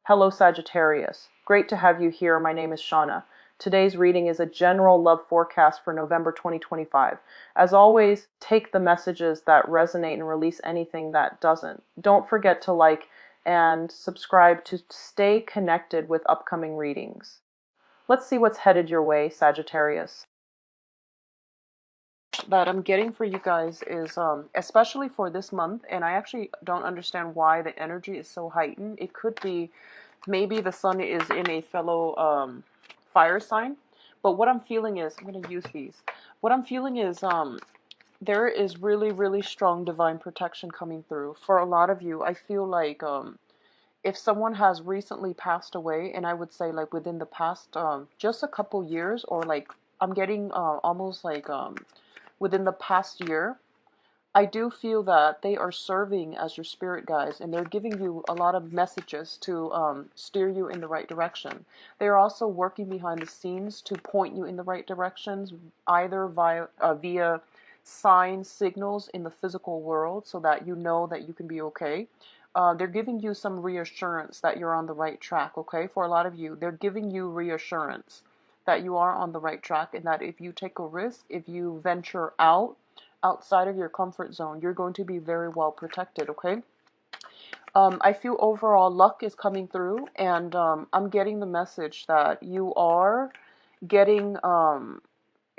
Hello Sagittarius. Great to have you here. My name is Shauna. Today's reading is a general love forecast for November 2025. As always, take the messages that resonate and release anything that doesn't. Don't forget to like and subscribe to stay connected with upcoming readings. Let's see what's headed your way, Sagittarius. That I'm getting for you guys is especially for this month, and I actually don't understand why the energy is so heightened. It could be maybe the sun is in a fellow fire sign, but what I'm feeling is, I'm going to use these. What I'm feeling is there is really strong divine protection coming through for a lot of you. I feel like if someone has recently passed away, and I would say like within the past just a couple years, or like I'm getting almost like within the past year, I do feel that they are serving as your spirit guides, and they're giving you a lot of messages to steer you in the right direction. They're also working behind the scenes to point you in the right directions, either via signs, signals in the physical world, so that you know that you can be okay. They're giving you some reassurance that you're on the right track, okay? For a lot of you, they're giving you reassurance that you are on the right track, and that if you take a risk, if you venture outside of your comfort zone, you're going to be very well protected, okay? I feel overall luck is coming through, and I'm getting the message that getting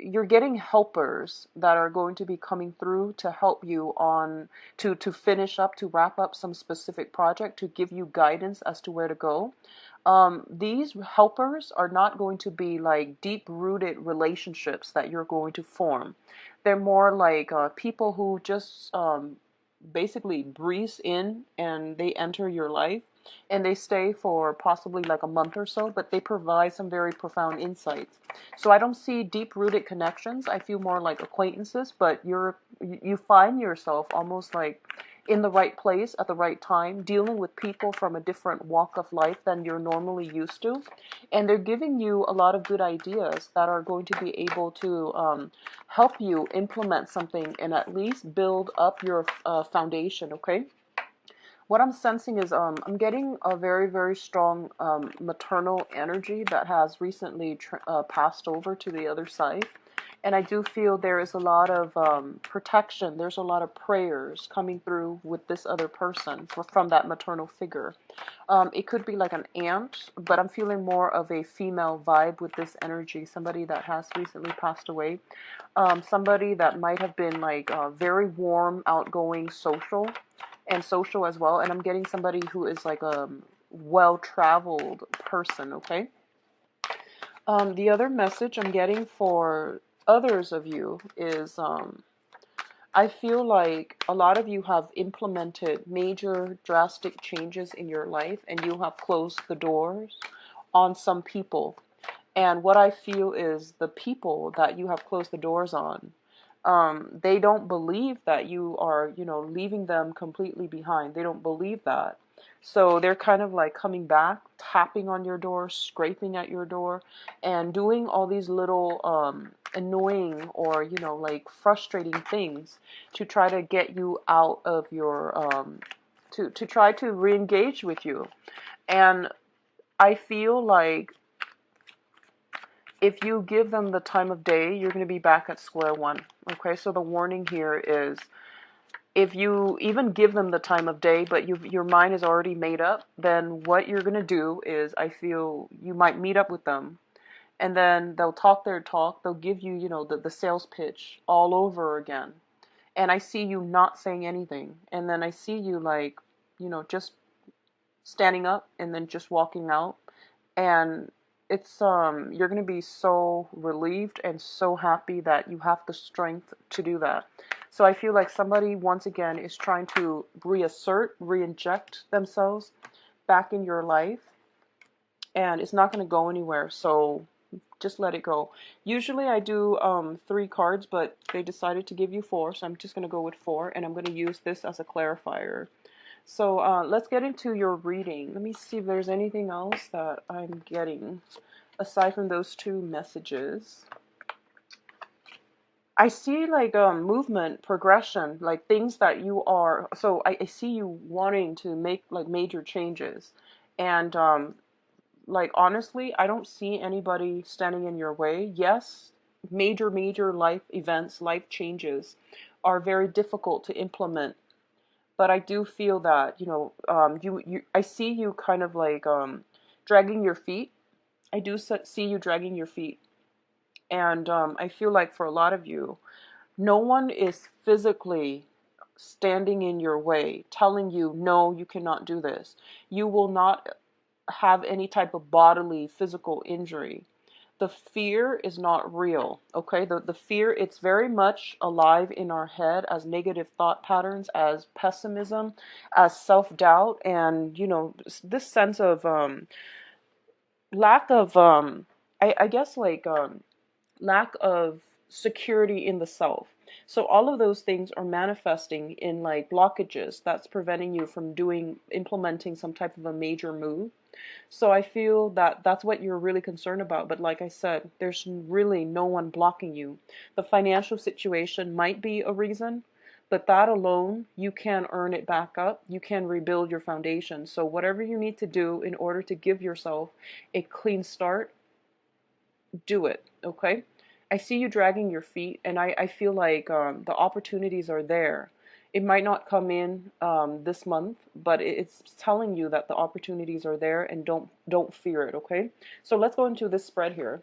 you're getting helpers that are going to be coming through to help you on to finish up, to wrap up some specific project, to give you guidance as to where to go. These helpers are not going to be like deep-rooted relationships that you're going to form. They're more like people who just basically breeze in, and they enter your life, and they stay for possibly like a month or so, but they provide some very profound insights. So I don't see deep-rooted connections. I feel more like acquaintances, but you find yourself almost like in the right place at the right time, dealing with people from a different walk of life than you're normally used to. And they're giving you a lot of good ideas that are going to be able to help you implement something and at least build up your foundation, okay? What I'm sensing is I'm getting a very strong maternal energy that has recently passed over to the other side. And I do feel there is a lot of protection. There's a lot of prayers coming through with this other person from that maternal figure. It could be like an aunt, but I'm feeling more of a female vibe with this energy. Somebody that has recently passed away. Somebody that might have been like very warm, outgoing, social as well. And I'm getting somebody who is like a well-traveled person, okay? The other message I'm getting for others of you is I feel like a lot of you have implemented major drastic changes in your life, and you have closed the doors on some people. And what I feel is the people that you have closed the doors on, they don't believe that you are, leaving them completely behind. They don't believe that. So they're kind of like coming back, tapping on your door, scraping at your door, and doing all these little annoying or, like frustrating things to try to get you out of your, to try to re-engage with you. And I feel like if you give them the time of day, you're going to be back at square one. Okay, so the warning here is if you even give them the time of day, but your mind is already made up, then what you're going to do is, I feel you might meet up with them, and then they'll talk their talk. They'll give you, the sales pitch all over again. And I see you not saying anything. And then I see you like, just standing up and then just walking out. And it's you're going to be so relieved and so happy that you have the strength to do that. So I feel like somebody once again is trying to re-inject themselves back in your life, and it's not going to go anywhere. So just let it go. Usually I do 3 cards, but they decided to give you 4, so I'm just going to go with 4, and I'm going to use this as a clarifier. So let's get into your reading. Let me see if there's anything else that I'm getting aside from those 2 messages. I see like movement, progression, like things that you are. So I see you wanting to make like major changes, And like honestly, I don't see anybody standing in your way. Yes, major life events, life changes are very difficult to implement, but I do feel that, I see you kind of like dragging your feet. I do see you dragging your feet. And I feel like for a lot of you, no one is physically standing in your way, telling you, no, you cannot do this. You will not have any type of bodily, physical injury. The fear is not real, okay? The fear, it's very much alive in our head as negative thought patterns, as pessimism, as self-doubt, and, this sense of lack of, I guess, like, lack of security in the self. So all of those things are manifesting in like blockages that's preventing you from implementing some type of a major move. So I feel that that's what you're really concerned about. But like I said, there's really no one blocking you. The financial situation might be a reason, but that alone, you can earn it back up. You can rebuild your foundation. So whatever you need to do in order to give yourself a clean start, do it, okay? I see you dragging your feet, and I feel like the opportunities are there. It might not come in this month, but it's telling you that the opportunities are there, and don't fear it, okay? So let's go into this spread here.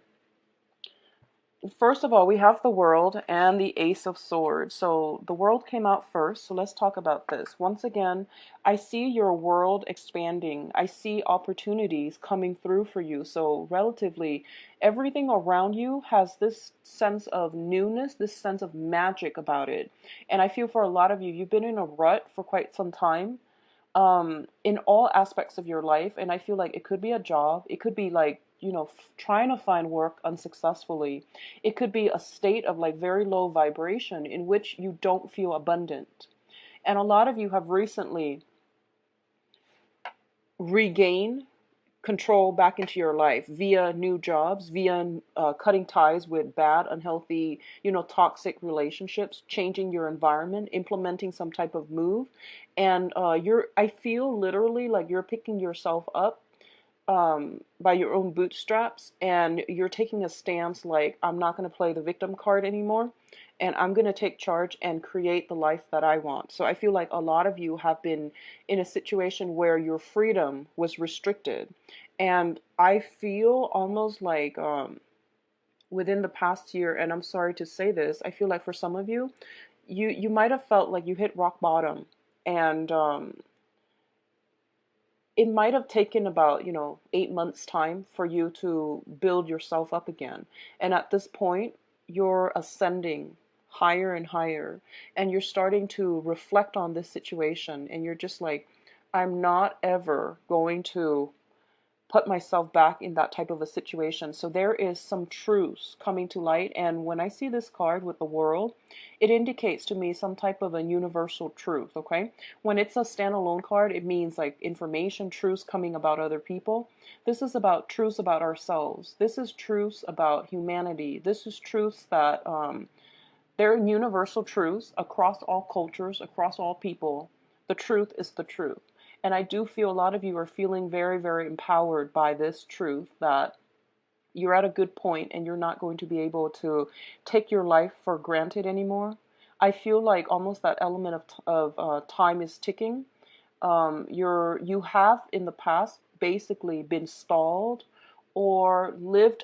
First of all, we have the World and the Ace of Swords. So the World came out first, so let's talk about this. Once again, I see your world expanding. I see opportunities coming through for you. So relatively, everything around you has this sense of newness, this sense of magic about it. And I feel for a lot of you, you've been in a rut for quite some time, in all aspects of your life. And I feel like it could be a job. It could be like, trying to find work unsuccessfully. It could be a state of like very low vibration in which you don't feel abundant. And a lot of you have recently regained control back into your life via new jobs, via cutting ties with bad, unhealthy, toxic relationships, changing your environment, implementing some type of move. And I feel literally like you're picking yourself up by your own bootstraps, and you're taking a stance like, I'm not going to play the victim card anymore, and I'm going to take charge and create the life that I want. So I feel like a lot of you have been in a situation where your freedom was restricted. And I feel almost like within the past year, and I'm sorry to say this, I feel like for some of you, you might have felt like you hit rock bottom. And it might have taken about, 8 months time for you to build yourself up again. And at this point, you're ascending higher and higher, and you're starting to reflect on this situation, and you're just like, I'm not ever going to put myself back in that type of a situation. So there is some truths coming to light. And when I see this card with the World, it indicates to me some type of a universal truth, okay? When it's a standalone card, it means like information, truths coming about other people. This is about truths about ourselves. This is truths about humanity. This is truths that they're universal truths across all cultures, across all people. The truth is the truth. And I do feel a lot of you are feeling very, very empowered by this truth that you're at a good point and you're not going to be able to take your life for granted anymore. I feel like almost that element of time is ticking. You have in the past basically been stalled or lived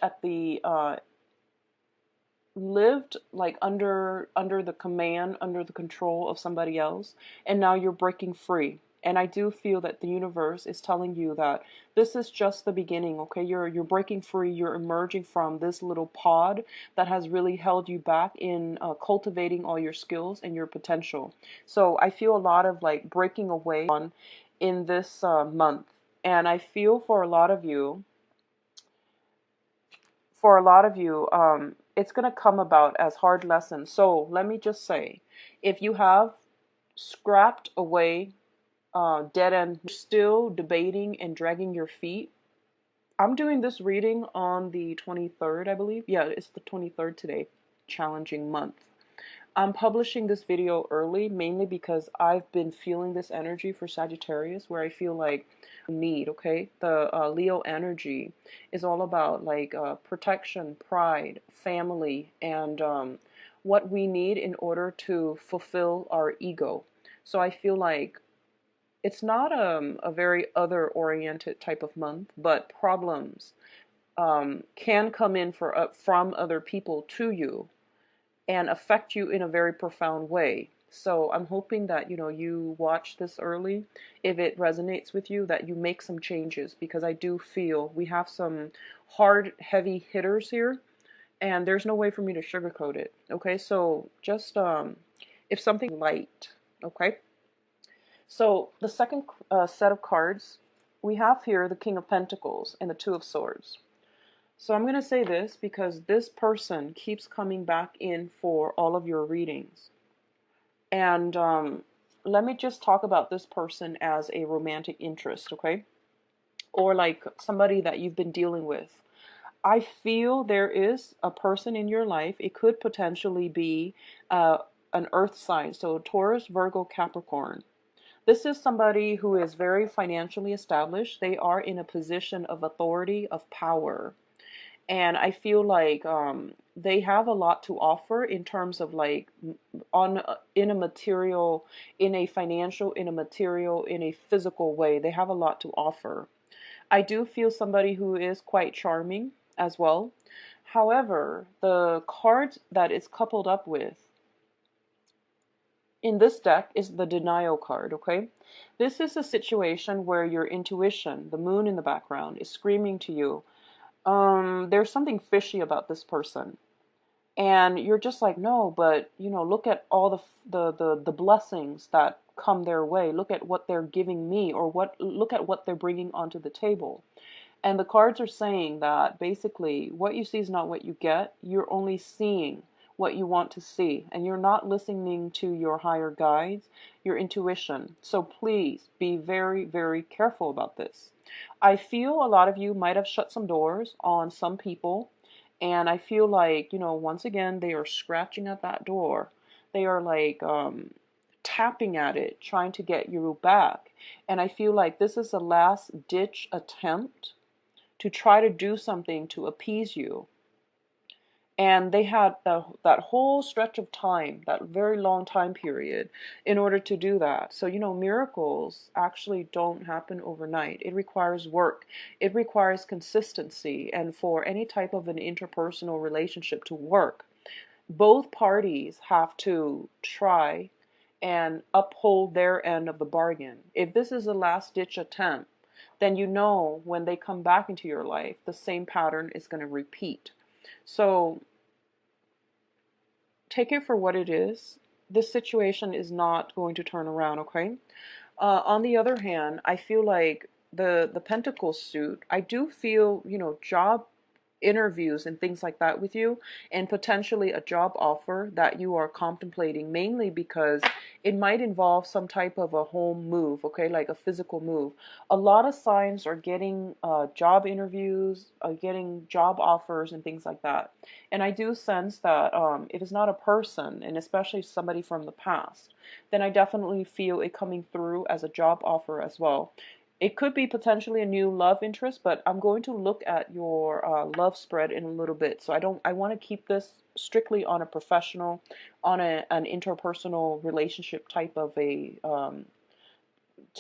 like under the command, under the control of somebody else, and now you're breaking free. And I do feel that the universe is telling you that this is just the beginning, okay? You're breaking free, you're emerging from this little pod that has really held you back in cultivating all your skills and your potential. So I feel a lot of like breaking away on in this month. And I feel for a lot of you, it's going to come about as hard lessons. So let me just say, if you have scrapped away dead end, still debating and dragging your feet, I'm doing this reading on the 23rd, I believe. Yeah, it's the 23rd today. Challenging month. I'm publishing this video early mainly because I've been feeling this energy for Sagittarius where I feel like need, okay? The Leo energy is all about like protection, pride, family, and what we need in order to fulfill our ego. So I feel like it's not a very other-oriented type of month, but problems can come in from other people to you and affect you in a very profound way. So I'm hoping that, you watch this early. If it resonates with you, that you make some changes, because I do feel we have some hard, heavy hitters here, and there's no way for me to sugarcoat it. Okay, so just if something light, okay? So the second set of cards, we have here the King of Pentacles and the Two of Swords. So I'm going to say this because this person keeps coming back in for all of your readings. And let me just talk about this person as a romantic interest, okay? Or like somebody that you've been dealing with. I feel there is a person in your life. It could potentially be an earth sign. So Taurus, Virgo, Capricorn. This is somebody who is very financially established. They are in a position of authority, of power. And I feel like they have a lot to offer in terms of like in a material, in a financial, in a material, in a physical way. They have a lot to offer. I do feel somebody who is quite charming as well. However, the card that is coupled up with in this deck is the denial card, okay? This is a situation where your intuition, the moon in the background, is screaming to you, there's something fishy about this person. And you're just like, no, but look at all the blessings that come their way. Look at what they're giving me, or look at what they're bringing onto the table. And the cards are saying that basically what you see is not what you get. You're only seeing what you want to see, and you're not listening to your higher guides, your intuition. So please be very, very careful about this. I feel a lot of you might have shut some doors on some people, and I feel like, once again, they are scratching at that door. They are like tapping at it, trying to get you back. And I feel like this is a last ditch attempt to try to do something to appease you. And they had that whole stretch of time, that very long time period, in order to do that. So, miracles actually don't happen overnight. It requires work. It requires consistency. And for any type of an interpersonal relationship to work, both parties have to try and uphold their end of the bargain. If this is a last-ditch attempt, then when they come back into your life, the same pattern is going to repeat. So take it for what it is. This situation is not going to turn around, okay? On the other hand, I feel like the Pentacles suit, I do feel, job interviews and things like that with you, and potentially a job offer that you are contemplating, mainly because it might involve some type of a home move, okay, like a physical move. A lot of signs are getting job interviews, getting job offers and things like that. And I do sense that if it's not a person, and especially somebody from the past, then I definitely feel it coming through as a job offer as well. It could be potentially a new love interest, but I'm going to look at your love spread in a little bit. So I want to keep this strictly on a professional, on an interpersonal relationship type of to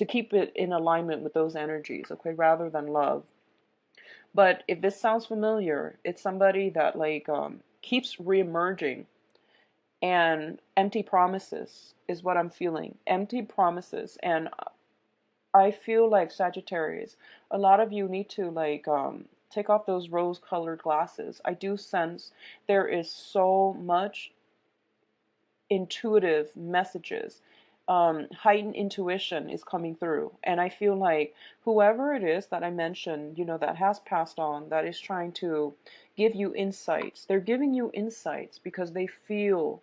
keep it in alignment with those energies, okay, rather than love. But if this sounds familiar, it's somebody that like keeps reemerging, and empty promises is what I'm feeling. Empty promises. And I feel like Sagittarius, a lot of you need to like take off those rose-colored glasses. I do sense there is so much intuitive messages. Heightened intuition is coming through. And I feel like whoever it is that I mentioned, that has passed on, that is trying to give you insights, they're giving you insights because they feel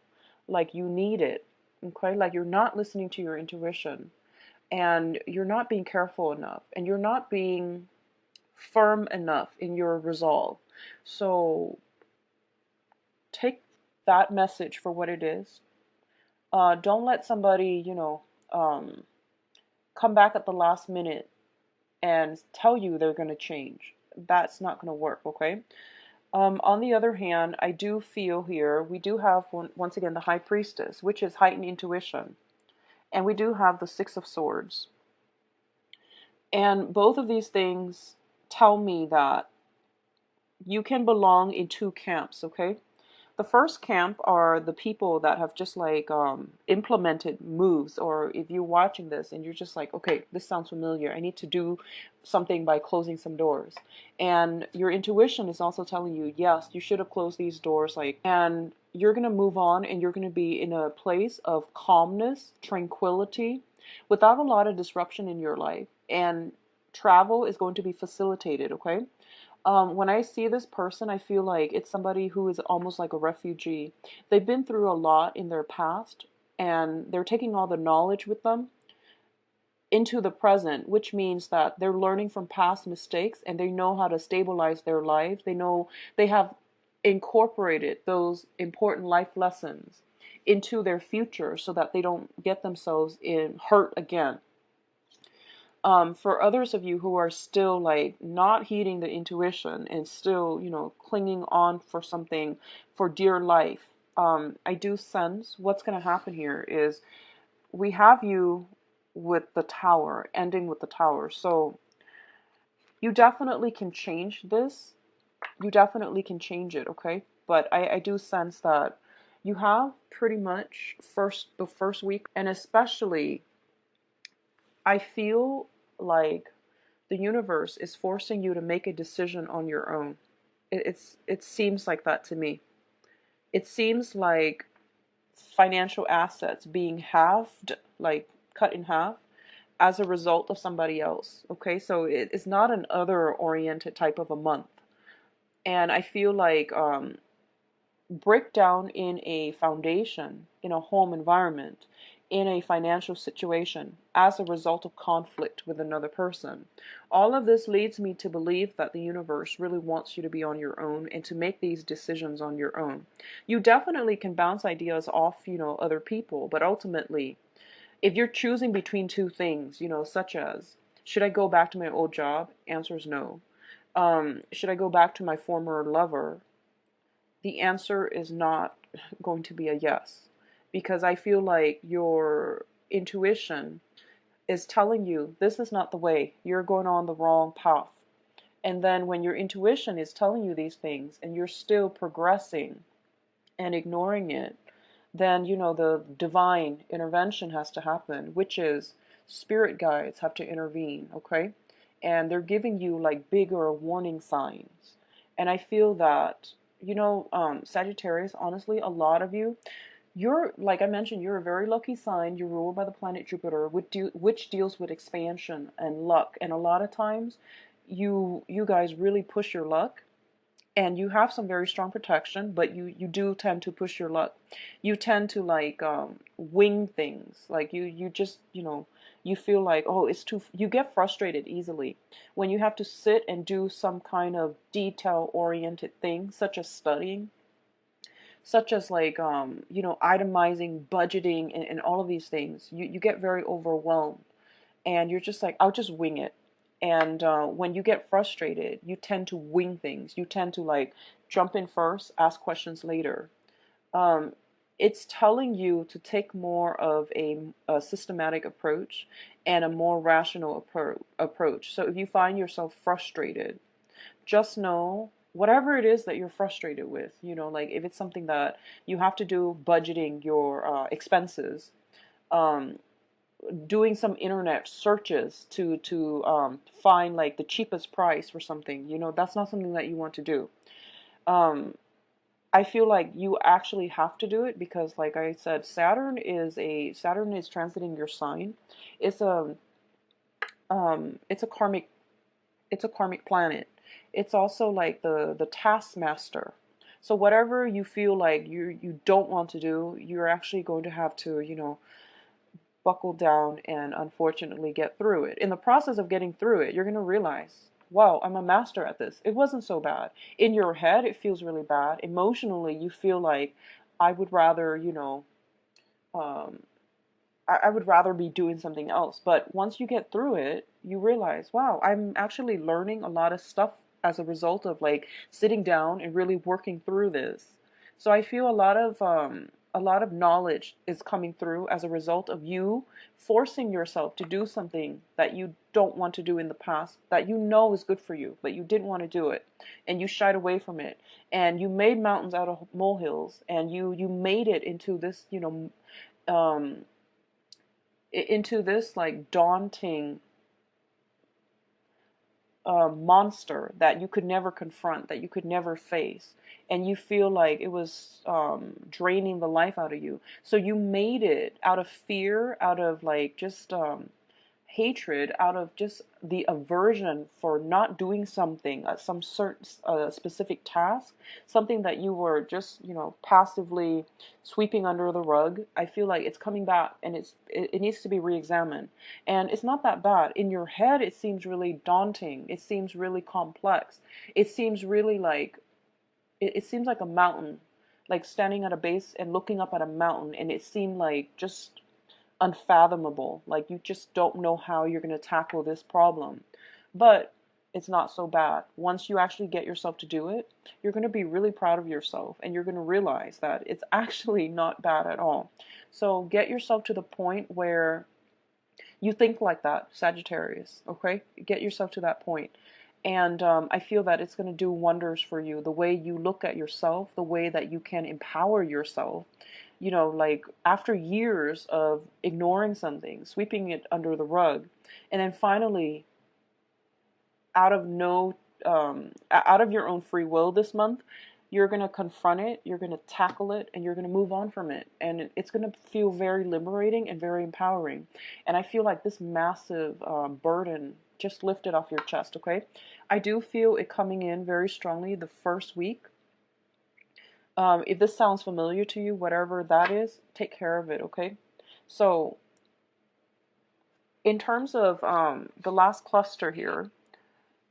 like you need it. Okay? Like you're not listening to your intuition. And you're not being careful enough, and you're not being firm enough in your resolve. So take that message for what it is. Don't let somebody, come back at the last minute and tell you they're going to change. That's not going to work, okay? On the other hand, I do feel here we do have, once again, the High Priestess, which is heightened intuition. And we do have the Six of Swords. And both of these things tell me that you can belong in two camps, okay? The first camp are the people that have just like implemented moves, or if you're watching this and you're just like, okay, this sounds familiar. I need to do something by closing some doors. And your intuition is also telling you, yes, you should have closed these doors, like, and you're going to move on and you're going to be in a place of calmness, tranquility, without a lot of disruption in your life. And travel is going to be facilitated, okay? When I see this person, I feel like it's somebody who is almost like a refugee. They've been through a lot in their past, and they're taking all the knowledge with them into the present, which means that they're learning from past mistakes and they know how to stabilize their life. They know they have incorporated those important life lessons into their future so that they don't get themselves in hurt again. For others of you who are still like not heeding the intuition and still, clinging on for something for dear life, I do sense what's going to happen here is we have you with the Tower, ending with the Tower. So you definitely can change this. You definitely can change it, okay? But I do sense that you have pretty much the first week, and especially I feel like the universe is forcing you to make a decision on your own. It seems like that to me. It seems like financial assets being halved, like cut in half, as a result of somebody else. Okay, so it's not an other oriented type of a month. And I feel like breakdown in a foundation, in a home environment, in a financial situation as a result of conflict with another person. All of this leads me to believe that the universe really wants you to be on your own and to make these decisions on your own. You definitely can bounce ideas off, other people, but ultimately, if you're choosing between two things, such as, should I go back to my old job? Answer is no. Should I go back to my former lover? The answer is not going to be a yes, because I feel like your intuition is telling you this is not the way, you're going on the wrong path. And then when your intuition is telling you these things and you're still progressing and ignoring it, then the divine intervention has to happen, which is spirit guides have to intervene, okay? And they're giving you like bigger warning signs. And I feel that, Sagittarius, honestly, a lot of you, you're, like I mentioned, you're a very lucky sign. You're ruled by the planet Jupiter, which deals with expansion and luck. And a lot of times, you guys really push your luck, and you have some very strong protection, but you do tend to push your luck. You tend to like wing things. Like you just, you feel like, oh, it's too, you get frustrated easily when you have to sit and do some kind of detail oriented thing, such as studying, such as like itemizing, budgeting, and all of these things. You get very overwhelmed, and you're just like, I'll just wing it. And when you get frustrated, you tend to wing things. You tend to like jump in first, ask questions later. Um, it's telling you to take more of a systematic approach and a more rational approach. So if you find yourself frustrated, just know whatever it is that you're frustrated with, like if it's something that you have to do, budgeting your expenses, um, doing some internet searches to find like the cheapest price for something, that's not something that you want to do. Um, I feel like you actually have to do it because, like I said, Saturn is transiting your sign. It's a it's a karmic planet. It's also like the taskmaster. So whatever you feel like you don't want to do, you're actually going to have to, buckle down and unfortunately get through it. In the process of getting through it, you're going to realize, wow, I'm a master at this. It wasn't so bad. In your head, it feels really bad. Emotionally, you feel like I would rather, um, I would rather be doing something else. But once you get through it, you realize, wow, I'm actually learning a lot of stuff as a result of like sitting down and really working through this. So I feel a lot of knowledge is coming through as a result of you forcing yourself to do something that you don't want to do in the past, that you know is good for you, but you didn't want to do it, and you shied away from it, and you made mountains out of molehills, and you made it into this, um, into this like daunting monster that you could never confront, that you could never face, and you feel like it was draining the life out of you. So you made it out of fear, out of like just hatred, out of just the aversion for not doing something, some certain specific task, something that you were just, passively sweeping under the rug. I feel like it's coming back, and it needs to be re-examined. And it's not that bad. In your head, it seems really daunting. It seems really complex. It seems really like, it seems like a mountain, like standing at a base and looking up at a mountain, and it seemed like just unfathomable. Like you just don't know how you're going to tackle this problem. But it's not so bad. Once you actually get yourself to do it, you're going to be really proud of yourself, and you're going to realize that it's actually not bad at all. So get yourself to the point where you think like that, Sagittarius, okay? Get yourself to that point. And I feel that it's going to do wonders for you. The way you look at yourself, the way that you can empower yourself, like after years of ignoring something, sweeping it under the rug, and then finally, out of no, out of your own free will this month, you're going to confront it, you're going to tackle it, and you're going to move on from it. And it's going to feel very liberating and very empowering. And I feel like this massive burden just lifted off your chest, okay? I do feel it coming in very strongly the first week. If this sounds familiar to you, whatever that is, take care of it, okay? So, in terms of the last cluster here,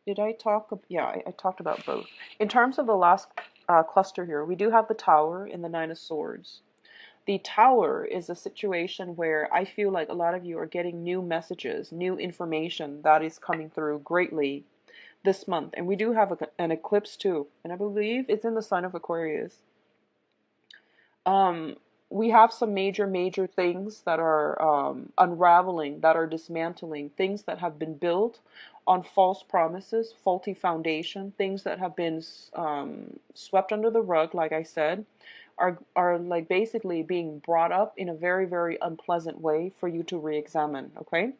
did I talk? Yeah, I talked about both. In terms of the last cluster here, we do have the Tower and the Nine of Swords. The Tower is a situation where I feel like a lot of you are getting new messages, new information that is coming through greatly this month. And we do have an eclipse too, and I believe it's in the sign of Aquarius. Um, we have some major things that are unraveling, that are dismantling, things that have been built on false promises, faulty foundation, things that have been swept under the rug, like I said, are like basically being brought up in a very unpleasant way for you to re-examine, okay?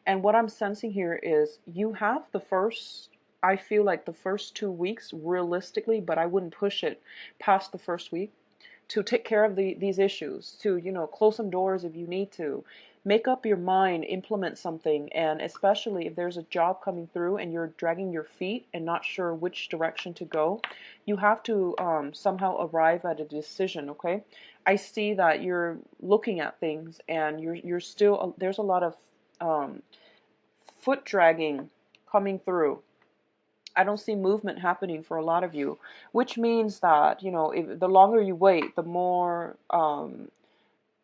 And what I'm sensing here is you have the first, I feel like the first 2 weeks realistically, but I wouldn't push it past the first week, to take care of these issues, to, close some doors if you need to, make up your mind, implement something. And especially if there's a job coming through and you're dragging your feet and not sure which direction to go, you have to somehow arrive at a decision, okay? I see that you're looking at things, and you're still, there's a lot of foot dragging coming through. I don't see movement happening for a lot of you, which means that, if, the longer you wait, the more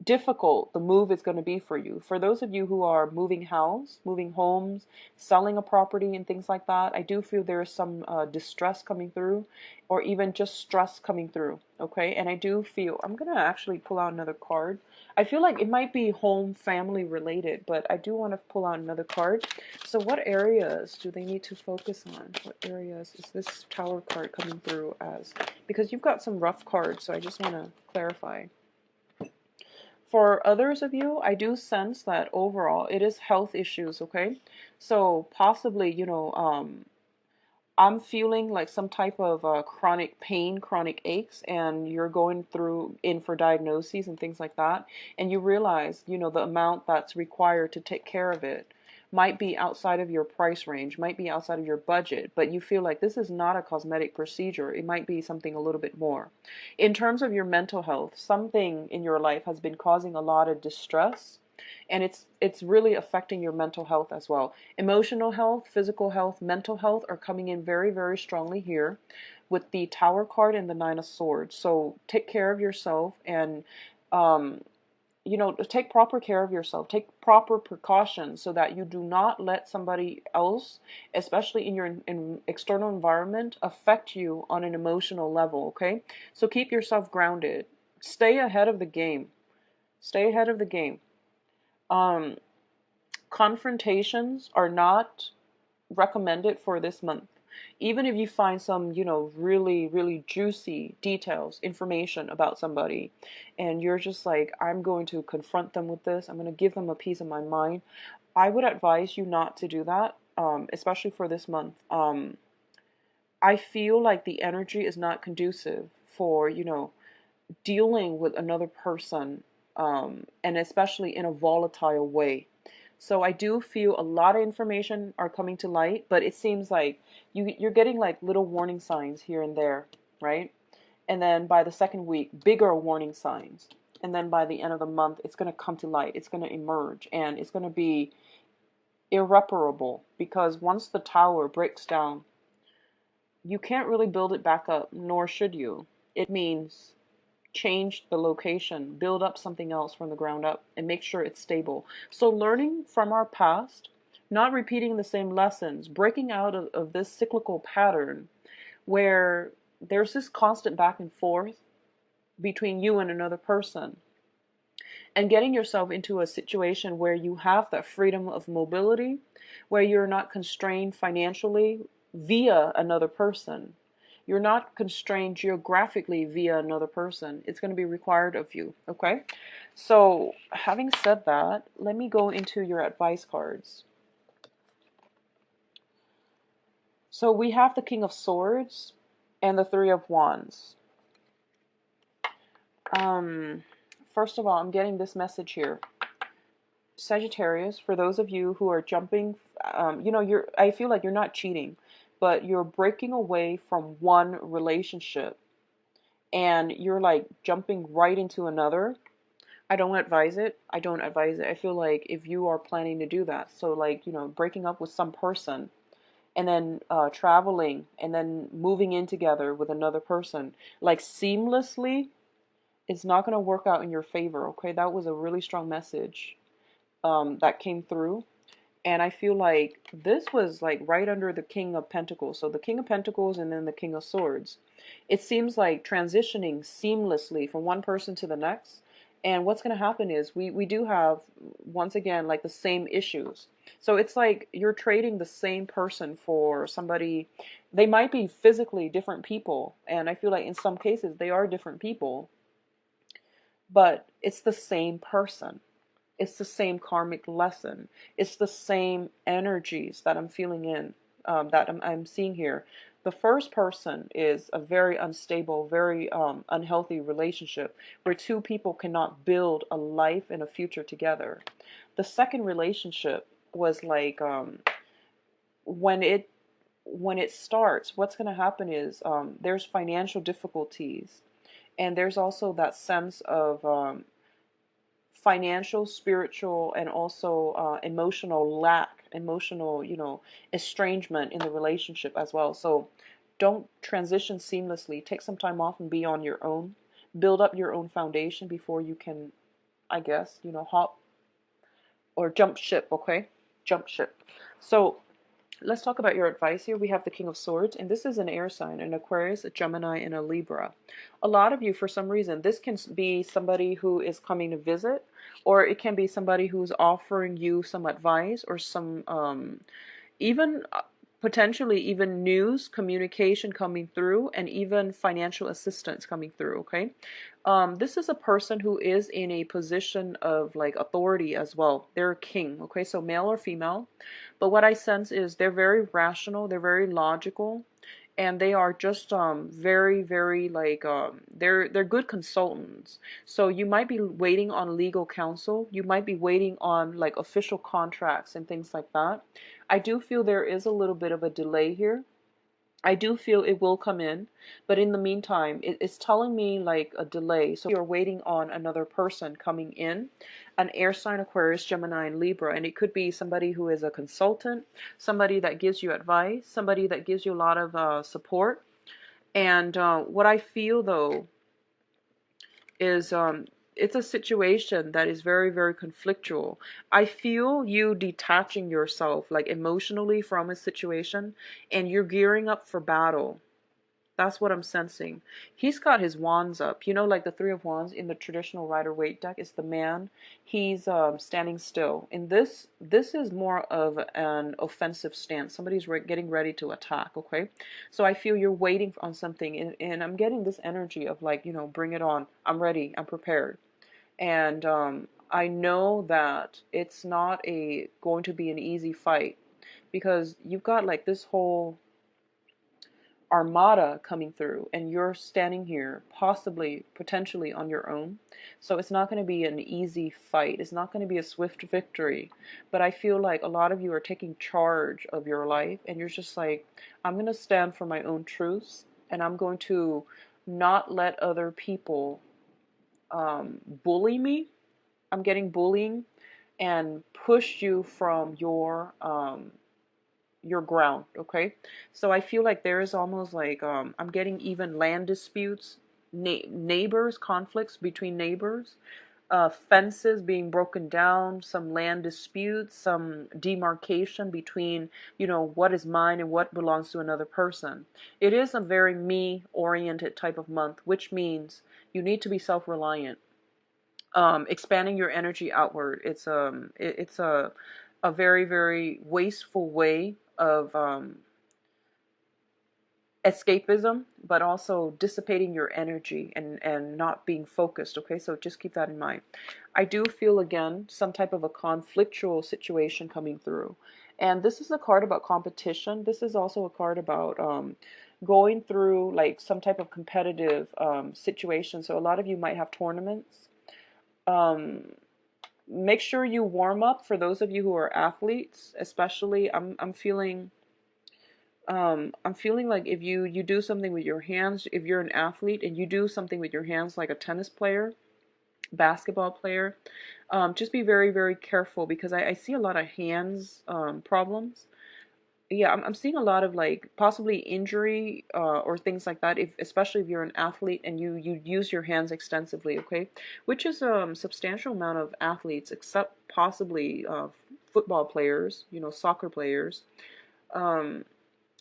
difficult the move is going to be for you. For those of you who are moving house, moving homes, selling a property and things like that, I do feel there is some distress coming through, or even just stress coming through, okay? And I do feel, I'm going to actually pull out another card. I feel like it might be home, family related, but I do want to pull out another card. So what areas do they need to focus on? What areas is this Tower card coming through as? Because you've got some rough cards, so I just want to clarify. For others of you, I do sense that overall it is health issues, okay? So possibly, I'm feeling like some type of chronic pain, chronic aches, and you're going through in for diagnoses and things like that, and you realize, the amount that's required to take care of it might be outside of your price range, might be outside of your budget, but you feel like this is not a cosmetic procedure. It might be something a little bit more. In terms of your mental health, something in your life has been causing a lot of distress, and it's really affecting your mental health as well. Emotional health, physical health, mental health are coming in very strongly here with the Tower card and the Nine of Swords. So take care of yourself, and um, you know, take proper care of yourself, take proper precautions so that you do not let somebody else, especially in your external environment, affect you on an emotional level, okay? So keep yourself grounded. Stay ahead of the game. Stay ahead of the game. Um, Confrontations are not recommended for this month. Even if you find some, you know, really, really juicy details, information about somebody, and you're just like, I'm going to confront them with this, I'm going to give them a piece of my mind, I would advise you not to do that, especially for this month. I feel like the energy is not conducive for, you know, dealing with another person, and especially in a volatile way. So I do feel a lot of information are coming to light, but it seems like you're getting like little warning signs here and there, right? And then by the second week, bigger warning signs. And then by the end of the month, it's going to come to light. It's going to emerge, and it's going to be irreparable, because once the tower breaks down, you can't really build it back up, nor should you. It means change the location, build up something else from the ground up, and make sure it's stable. So learning from our past, not repeating the same lessons, breaking out of this cyclical pattern where there's this constant back and forth between you and another person, and getting yourself into a situation where you have that freedom of mobility, where you're not constrained financially via another person. You're not constrained geographically via another person. It's going to be required of you, okay? So, having said that, let me go into your advice cards. So, we have the King of Swords and the Three of Wands. First of all, I'm getting this message here. Sagittarius, for those of you who are jumping, you know, I feel like you're not cheating, but you're breaking away from one relationship and you're like jumping right into another. I don't advise it. I don't advise it. I feel like if you are planning to do that, so like, you know, breaking up with some person and then traveling and then moving in together with another person, like seamlessly, it's not going to work out in your favor, okay? That was a really strong message that came through. And I feel like this was like right under the King of Pentacles. So the King of Pentacles and then the King of Swords. It seems like transitioning seamlessly from one person to the next. And what's going to happen is we do have, once again, like the same issues. So it's like you're trading the same person for somebody. They might be physically different people. And I feel like in some cases they are different people. But it's the same person. It's the same karmic lesson. It's the same energies that I'm feeling in, that I'm seeing here. The first person is a very unstable, very unhealthy relationship where two people cannot build a life and a future together. The second relationship was like when it starts, what's going to happen is there's financial difficulties, and there's also that sense of financial, spiritual, and also emotional lack, emotional, you know, estrangement in the relationship as well. So don't transition seamlessly. Take some time off and be on your own. Build up your own foundation before you can, I guess, you know, hop or jump ship, okay? Jump ship. So let's talk about your advice here. We have the King of Swords, and this is an air sign, an Aquarius, a Gemini, and a Libra. A lot of you, for some reason, this can be somebody who is coming to visit, or it can be somebody who's offering you some advice or some, even potentially even news, communication coming through, and even financial assistance coming through, okay? This is a person who is in a position of like authority as well. They're a king, okay? So male or female. But what I sense is they're very rational, they're very logical, and they are just very, very like they're good consultants. So you might be waiting on legal counsel, you might be waiting on like official contracts and things like that. I do feel there is a little bit of a delay here. I do feel it will come in, but in the meantime, it's telling me like a delay. So you're waiting on another person coming in, an air sign, Aquarius, Gemini, and Libra. And it could be somebody who is a consultant, somebody that gives you advice, somebody that gives you a lot of support. And what I feel though is it's a situation that is very, very conflictual. I feel you detaching yourself like emotionally from a situation, and you're gearing up for battle. That's what I'm sensing. He's got his wands up. You know, like the Three of Wands in the traditional Rider-Waite deck is the man. He's standing still. In this is more of an offensive stance. Somebody's getting ready to attack, okay? So I feel you're waiting on something, and I'm getting this energy of like, you know, bring it on. I'm ready. I'm prepared. And I know that it's not going to be an easy fight, because you've got like this whole armada coming through, and you're standing here possibly potentially on your own. So it's not going to be an easy fight, it's not going to be a swift victory. But I feel like a lot of you are taking charge of your life, and you're just like, I'm going to stand for my own truths, and I'm going to not let other people bully me. I'm getting bullying, and push you from your ground, okay? So I feel like there is almost like I'm getting even land disputes, neighbors, conflicts between neighbors, fences being broken down, some land disputes, some demarcation between, you know, what is mine and what belongs to another person. It is a very me-oriented type of month, which means you need to be self-reliant. Expanding your energy outward. It's a very, very wasteful way of escapism, but also dissipating your energy and not being focused. Okay, so just keep that in mind. I do feel again some type of a conflictual situation coming through, and this is a card about competition. This is also a card about going through like some type of competitive situation. So a lot of you might have tournaments. Make sure you warm up for those of you who are athletes, especially. I'm feeling like if you do something with your hands, if you're an athlete and you do something with your hands like a tennis player, basketball player, just be very, very careful, because I see a lot of hands problems. Yeah, I'm seeing a lot of like possibly injury or things like that, if especially if you're an athlete and you use your hands extensively, okay? Which is a substantial amount of athletes, except possibly football players, you know, soccer players. Um,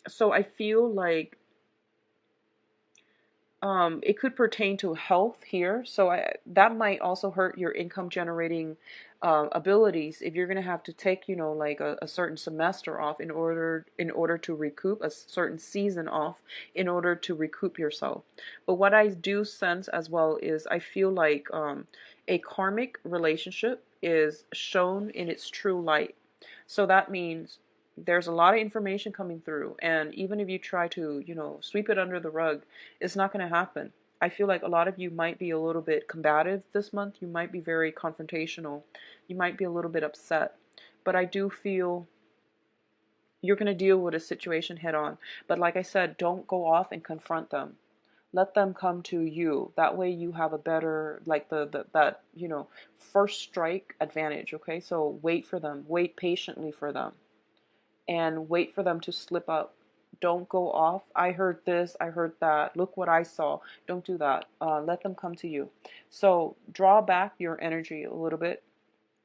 so I feel like it could pertain to health here. So that might also hurt your income generating abilities if you're going to have to take, you know, like a certain semester off in order to recoup, a certain season off in order to recoup yourself. But what I do sense as well is I feel like a karmic relationship is shown in its true light. So that means there's a lot of information coming through, and even if you try to, you know, sweep it under the rug, it's not going to happen. I feel like a lot of you might be a little bit combative this month. You might be very confrontational. You might be a little bit upset. But I do feel you're going to deal with a situation head on. But like I said, don't go off and confront them. Let them come to you. That way you have a better, like that, you know, first strike advantage, okay? So wait for them. Wait patiently for them. And wait for them to slip up. Don't go off. I heard this, I heard that. Look what I saw. Don't do that. Let them come to you. So draw back your energy a little bit,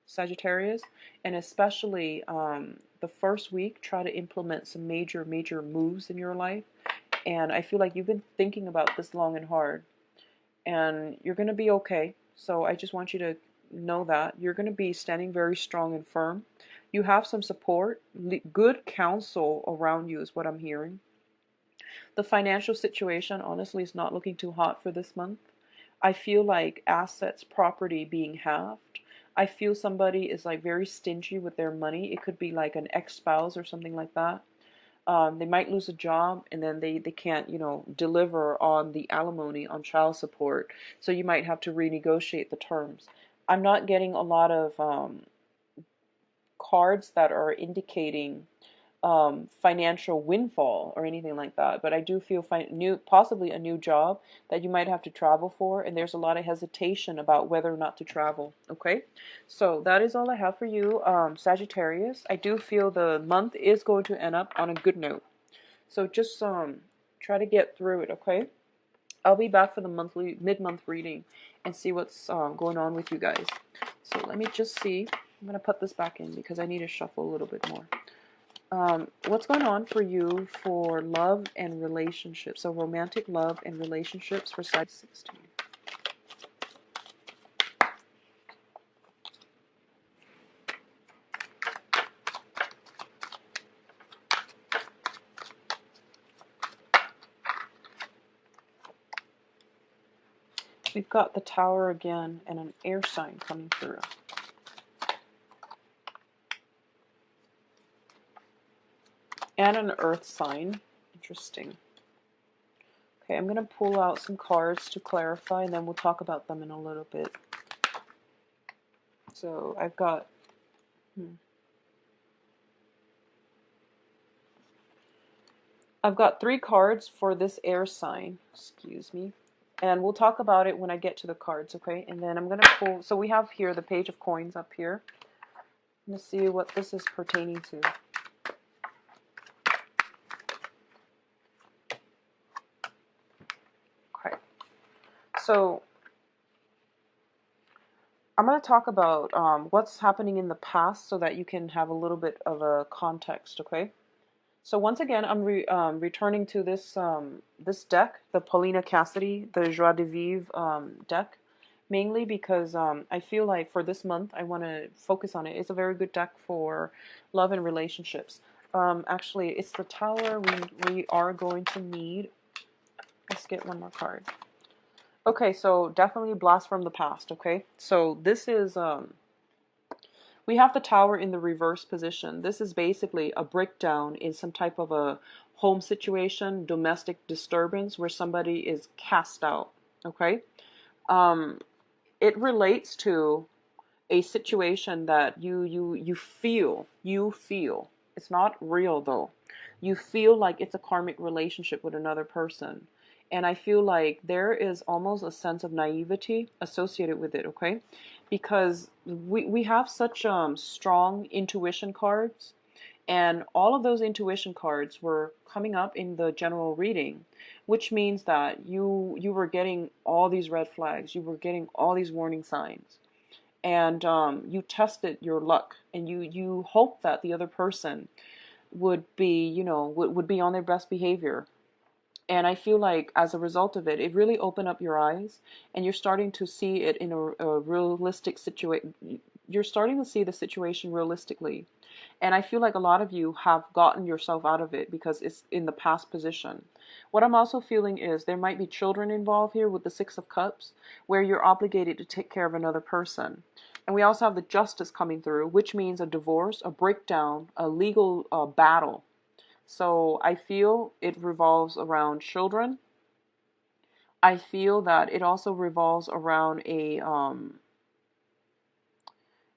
Sagittarius, and especially the first week, try to implement some major, major moves in your life. And I feel like you've been thinking about this long and hard, and you're going to be okay. So I just want you to know that you're going to be standing very strong and firm. You have some support, good counsel around you is what I'm hearing. The financial situation, honestly, is not looking too hot for this month. I feel like assets, property being halved. I feel somebody is like very stingy with their money. It could be like an ex-spouse or something like that. They might lose a job, and then they can't, you know, deliver on the alimony, on child support. So you might have to renegotiate the terms. I'm not getting a lot of cards that are indicating financial windfall or anything like that, but I do feel possibly a new job that you might have to travel for, and there's a lot of hesitation about whether or not to travel. Okay, so that is all I have for you, Sagittarius. I do feel the month is going to end up on a good note, so just try to get through it. Okay, I'll be back for the monthly mid-month reading and see what's going on with you guys. So let me just see. I'm going to put this back in because I need to shuffle a little bit more. What's going on for you for love and relationships? So romantic love and relationships for Sag 16. We've got the Tower again and an air sign coming through. And an earth sign. Interesting. Okay, I'm going to pull out some cards to clarify, and then we'll talk about them in a little bit. So I've got... I've got 3 cards for this air sign. Excuse me. And we'll talk about it when I get to the cards, okay? And then I'm going to pull... So we have here the Page of Coins up here. Let's see what this is pertaining to. Okay. So I'm going to talk about what's happening in the past so that you can have a little bit of a context, okay? So once again, I'm returning to this this deck, the Paulina Cassidy, the Joie de Vivre deck, mainly because I feel like for this month I want to focus on it. It's a very good deck for love and relationships. Actually, it's the Tower we are going to need. Let's get one more card. Okay, so definitely Blast from the Past, okay? So this is... we have the Tower in the reverse position. This is basically a breakdown in some type of a home situation, domestic disturbance where somebody is cast out, okay? It relates to a situation that you feel. It's not real though. You feel like it's a karmic relationship with another person. And I feel like there is almost a sense of naivety associated with it, okay? Because we have such strong intuition cards, and all of those intuition cards were coming up in the general reading, which means that you were getting all these red flags, you were getting all these warning signs, and you tested your luck, and you hope that the other person would be, you know, would be on their best behavior. And I feel like as a result of it, it really opened up your eyes, and you're starting to see it in a realistic situation. You're starting to see the situation realistically. And I feel like a lot of you have gotten yourself out of it because it's in the past position. What I'm also feeling is there might be children involved here with the Six of Cups, where you're obligated to take care of another person. And we also have the Justice coming through, which means a divorce, a breakdown, a legal battle. So I feel it revolves around children. I feel that it also revolves around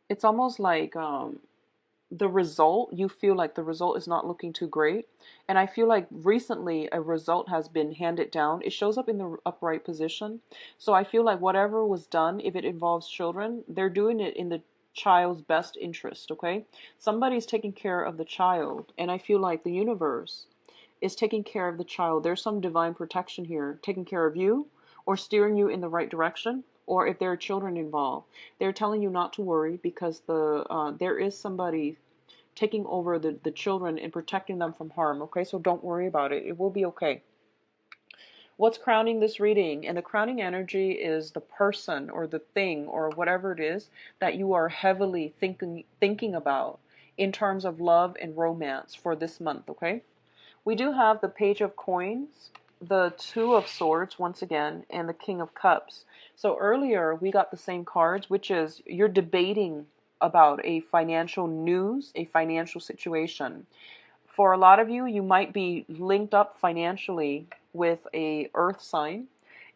it's almost like the result, you feel like the result is not looking too great. And I feel like recently a result has been handed down. It shows up in the upright position. So I feel like whatever was done, if it involves children, they're doing it in the child's best interest, okay? Somebody's taking care of the child, and I feel like the universe is taking care of the child. There's some divine protection here, taking care of you or steering you in the right direction. Or if there are children involved, they're telling you not to worry because there is somebody taking over the children and protecting them from harm, okay? So don't worry about it. It will be okay. What's crowning this reading? And the crowning energy is the person or the thing or whatever it is that you are heavily thinking about in terms of love and romance for this month, okay? We do have the Page of Coins, the Two of Swords once again, and the King of Cups. So earlier we got the same cards, which is you're debating about a financial news, a financial situation. For a lot of you, you might be linked up financially with a earth sign,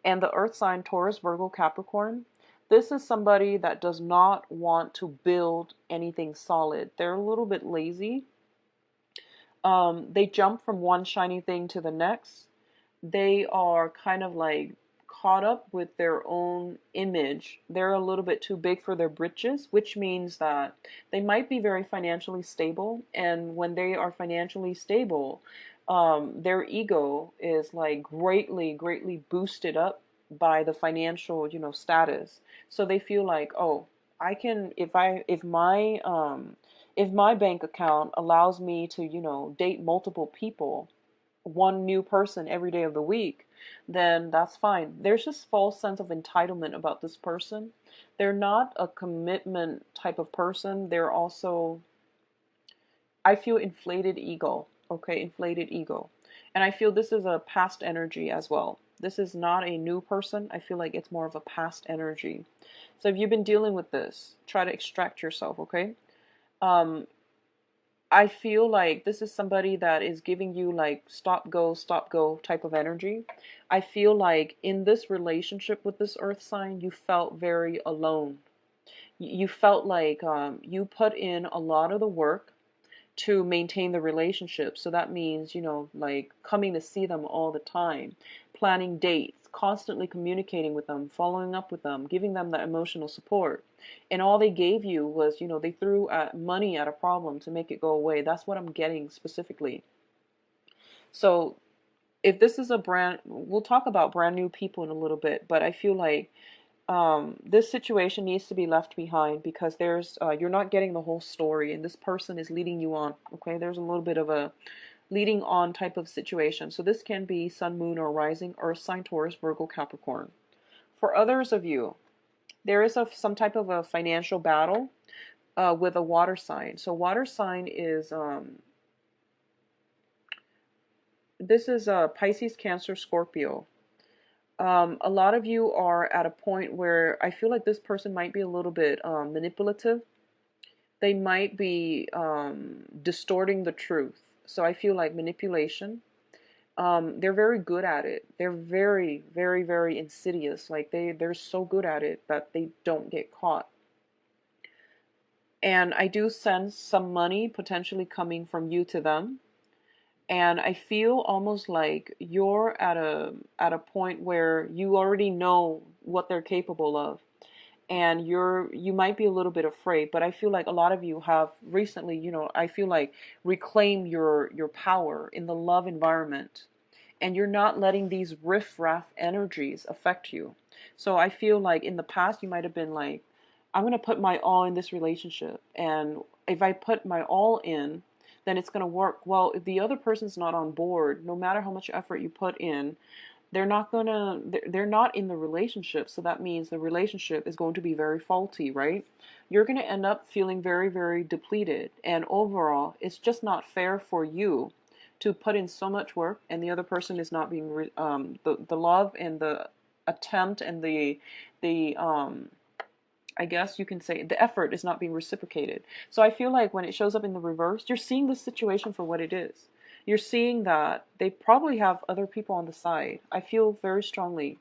and the earth sign Taurus, Virgo, Capricorn. This is somebody that does not want to build anything solid. They're a little bit lazy. They jump from one shiny thing to the next. They are kind of like caught up with their own image. They're a little bit too big for their britches, which means that they might be very financially stable. And when they are financially stable, their ego is like greatly boosted up by the financial, status. So they feel like, oh, I can, if my bank account allows me to, date multiple people, one new person every day of the week, then that's fine. There's just false sense of entitlement about this person. They're not a commitment type of person. They're also, I feel, inflated ego. Okay, inflated ego. And I feel this is a past energy as well. This is not a new person. I feel like it's more of a past energy. So if you've been dealing with this, try to extract yourself, okay? Um, I feel like this is somebody that is giving you like stop go type of energy. I feel like in this relationship with this earth sign, you felt very alone. You felt like you put in a lot of the work to maintain the relationship. So that means, like coming to see them all the time, planning dates, constantly communicating with them, following up with them, giving them that emotional support. And all they gave you was, they threw money at a problem to make it go away. That's what I'm getting specifically. So if this is we'll talk about brand new people in a little bit, but I feel like this situation needs to be left behind because you're not getting the whole story and this person is leading you on. Okay, there's a little bit of a leading on type of situation. So this can be sun, moon, or rising, earth sign, Taurus, Virgo, Capricorn. For others of you, there is some type of a financial battle with a water sign. So water sign is this is Pisces, Cancer, Scorpio. A lot of you are at a point where I feel like this person might be a little bit manipulative. They might be distorting the truth. So I feel like manipulation. They're very good at it. They're very insidious. Like they're so good at it that they don't get caught. And I do sense some money potentially coming from you to them. And I feel almost like you're at a point where you already know what they're capable of, and you might be a little bit afraid. But I feel like a lot of you have recently, I feel like reclaim your power in the love environment, and you're not letting these riff-raff energies affect you. So I feel like in the past you might have been like, I'm going to put my all in this relationship, and if I put my all in, then it's going to work. Well, if the other person's not on board, no matter how much effort you put in, they're not in the relationship. So that means the relationship is going to be very faulty, right? You're going to end up feeling very depleted, and overall it's just not fair for you to put in so much work and the other person is not being the love and the attempt and the I guess you can say the effort is not being reciprocated. So I feel like when it shows up in the reverse, you're seeing the situation for what it is. You're seeing that they probably have other people on the side. I feel very strongly.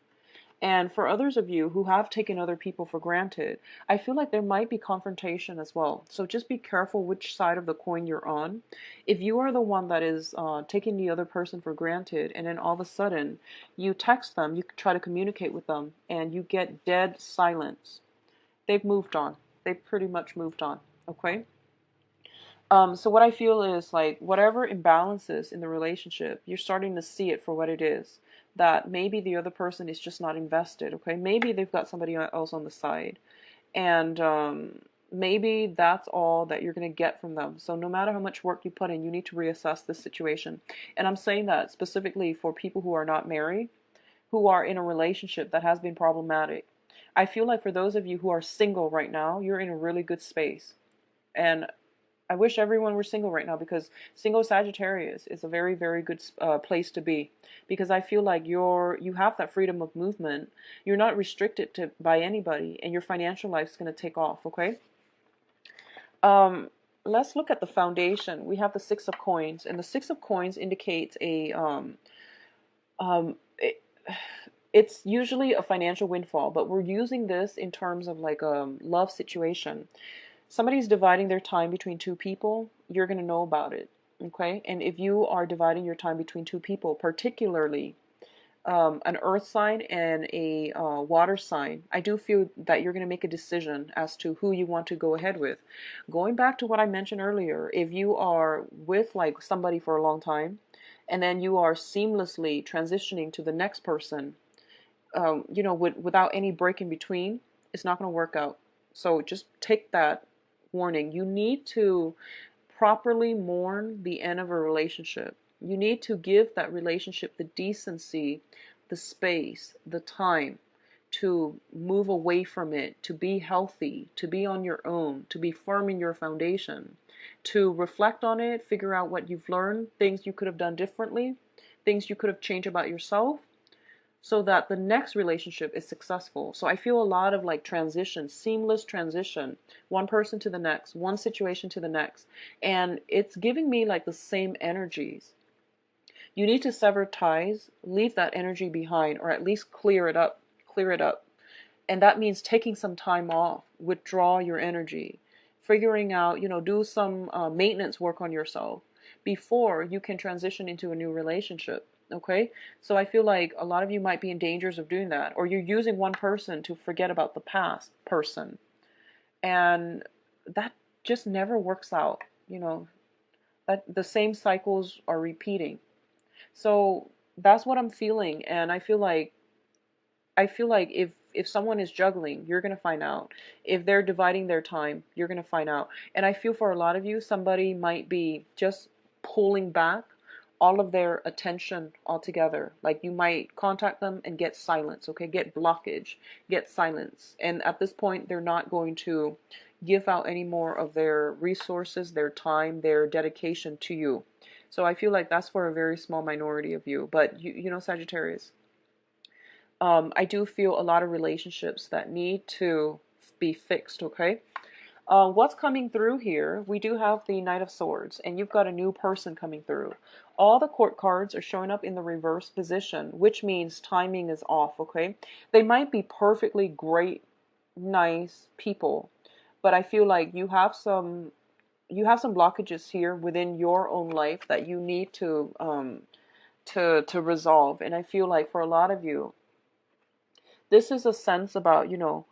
And for others of you who have taken other people for granted, I feel like there might be confrontation as well. So just be careful which side of the coin you're on. If you are the one that is taking the other person for granted, and then all of a sudden you text them, you try to communicate with them, and you get dead silence, they've moved on. They've pretty much moved on. Okay? So what I feel is like whatever imbalances in the relationship, you're starting to see it for what it is. That maybe the other person is just not invested. Okay? Maybe they've got somebody else on the side. And maybe that's all that you're going to get from them. So no matter how much work you put in, you need to reassess this situation. And I'm saying that specifically for people who are not married, who are in a relationship that has been problematic. I feel like for those of you who are single right now, you're in a really good space. And I wish everyone were single right now, because single Sagittarius is a very good place to be, because I feel like you have that freedom of movement. You're not restricted by anybody, and your financial life is going to take off. Okay. Let's look at the foundation. We have the Six of Coins, and the Six of Coins indicates a it, it's usually a financial windfall, but we're using this in terms of like a love situation. Somebody's dividing their time between two people, you're going to know about it. Okay? And if you are dividing your time between two people, particularly an earth sign and a water sign, I do feel that you're going to make a decision as to who you want to go ahead with. Going back to what I mentioned earlier, if you are with like somebody for a long time and then you are seamlessly transitioning to the next person, you know, without any break in between, it's not going to work out. So just take that warning. You need to properly mourn the end of a relationship. You need to give that relationship the decency, the space, the time to move away from it, to be healthy, to be on your own, to be firm in your foundation, to reflect on it, figure out what you've learned, things you could have done differently, things you could have changed about yourself, so that the next relationship is successful. So I feel a lot of like transition, seamless transition, one person to the next, one situation to the next. And it's giving me like the same energies. You need to sever ties, leave that energy behind, or at least clear it up, clear it up. And that means taking some time off, withdraw your energy, figuring out, you know, do some maintenance work on yourself before you can transition into a new relationship. Okay, so I feel like a lot of you might be in dangers of doing that, or you're using one person to forget about the past person, and that just never works out. You know, that the same cycles are repeating. So that's what I'm feeling, and I feel like if someone is juggling, you're going to find out. If they're dividing their time, you're going to find out. And I feel for a lot of you, somebody might be just pulling back all of their attention altogether. Like you might contact them and get silence, okay? Get blockage, get silence. And at this point, they're not going to give out any more of their resources, their time, their dedication to you. So I feel like that's for a very small minority of you. But you know, Sagittarius, I do feel a lot of relationships that need to be fixed, okay? What's coming through here? We do have the Knight of Swords, and you've got a new person coming through. All the court cards are showing up in the reverse position, which means timing is off, okay? They might be perfectly great, nice people, but I feel like you have some blockages here within your own life that you need to resolve. And I feel like for a lot of you, this is a sense about, you know,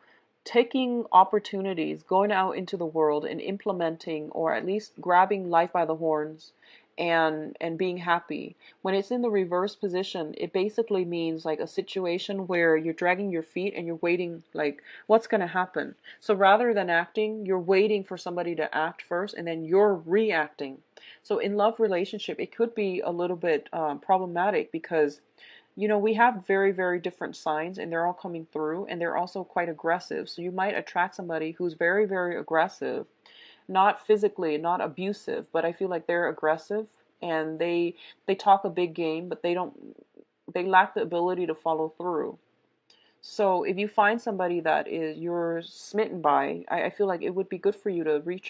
taking opportunities, going out into the world and implementing, or at least grabbing life by the horns and being happy. When it's in the reverse position, it basically means like a situation where you're dragging your feet and you're waiting, like what's going to happen. So rather than acting, you're waiting for somebody to act first and then you're reacting. So in love relationship, it could be a little bit problematic because, you know, we have very, very different signs and they're all coming through, and they're also quite aggressive. So you might attract somebody who's very, very aggressive, not physically, not abusive, but I feel like they're aggressive and they talk a big game, but they lack the ability to follow through. So if you find somebody that is you're smitten by, I feel like it would be good for you to reach